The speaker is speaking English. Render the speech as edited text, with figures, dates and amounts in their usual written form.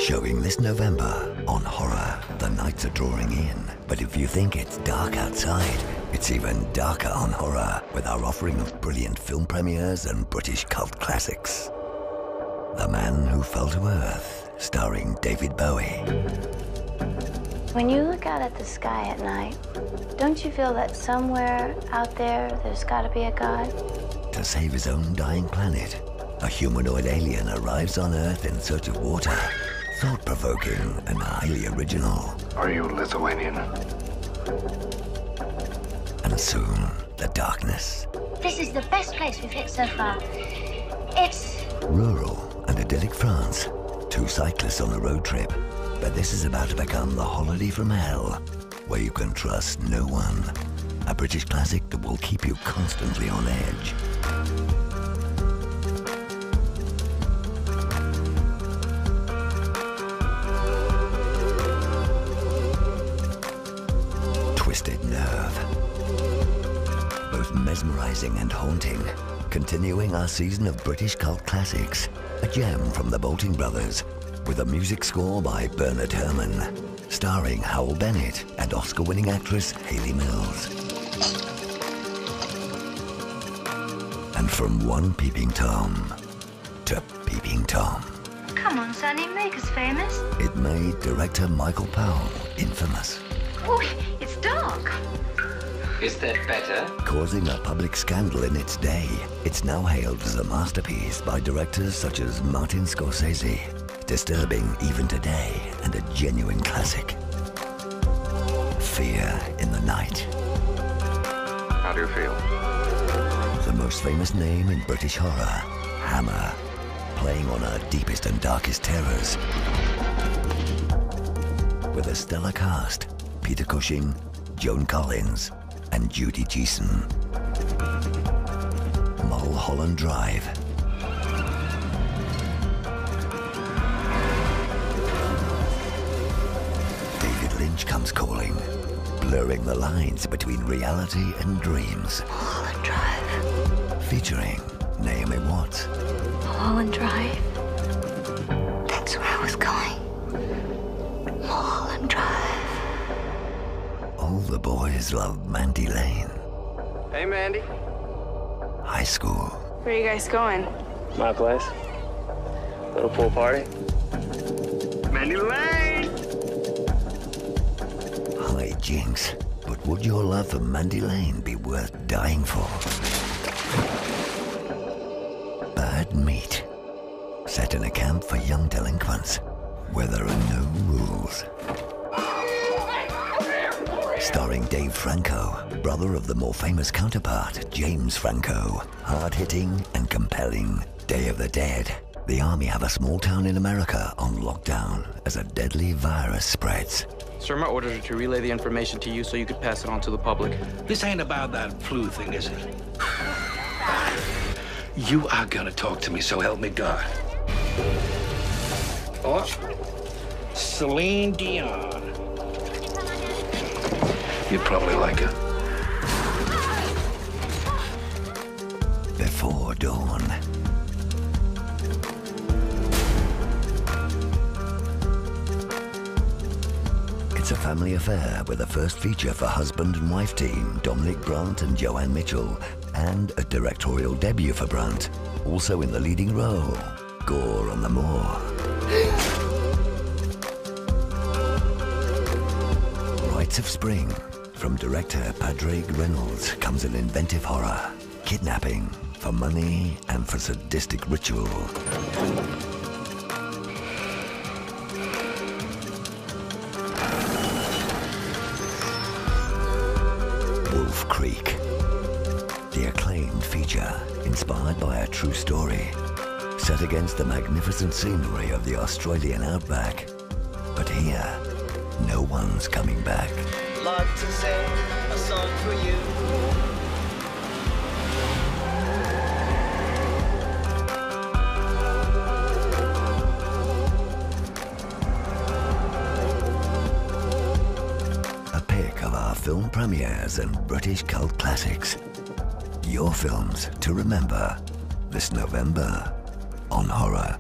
Showing this November on Horror. The nights are drawing in, but if you think it's dark outside, it's even darker on Horror with our offering of brilliant film premieres and British cult classics. The Man Who Fell to Earth, starring David Bowie. When you look out at the sky at night, don't you feel that somewhere out there there's got to be a God? To save his own dying planet, a humanoid alien arrives on Earth in search of water. Thought-provoking and highly original. Are you Lithuanian? And soon, the darkness. This is the best place we've hit so far. It's Rural and idyllic France. Two cyclists on a road trip. But this is about to become the holiday from hell, where you can trust no one. A British classic that will keep you constantly on edge. Twisted Nerve. Both mesmerizing and haunting. Continuing our season of British cult classics. A gem from the Bolting Brothers, with a music score by Bernard Herrmann, starring Howell Bennett and Oscar-winning actress Hayley Mills. And from one Peeping Tom to Peeping Tom. Come on, Sonny, make us famous. It made director Michael Powell infamous. Oh, it's dark. Is that better? Causing a public scandal in its day, it's now hailed as a masterpiece by directors such as Martin Scorsese. Disturbing even today, and a genuine classic. Fear in the Night. How do you feel? The most famous name in British horror, Hammer, playing on our deepest and darkest terrors. With a stellar cast, Peter Cushing, Joan Collins, and Judy Geeson. Mulholland Drive. David Lynch comes calling, blurring the lines between reality and dreams. Mulholland Drive. Featuring Naomi Watts. Mulholland Drive. That's where I was going. Mulholland Drive. All the boys love Mandy Lane. Hey, Mandy. High school. Where are you guys going? My place. Little pool party. Mandy Lane! High jinks. But would your love for Mandy Lane be worth dying for? Bad Meat. Set in a camp for young delinquents, where there are no rules. Starring Dave Franco, brother of the more famous counterpart, James Franco. Hard-hitting and compelling. Day of the Dead. The army have a small town in America on lockdown as a deadly virus spreads. Sir, my orders are to relay the information to you so you could pass it on to the public. This ain't about that flu thing, is it? You are gonna talk to me, so help me God. Oh, Celine Dion. You'd probably like her. Before Dawn. It's a family affair with a first feature for husband and wife team Dominic Brandt and Joanne Mitchell, and a directorial debut for Brandt, also in the leading role, Gore on the Moor. Rites of Spring, from director Padraig Reynolds, comes an inventive horror, kidnapping for money and for sadistic ritual. Wolf Creek. The acclaimed feature, inspired by a true story, set against the magnificent scenery of the Australian outback. But here, no one's coming back. Like to sing a song for you. A pick of our film premieres and British cult classics. Your films to remember this November on Horror.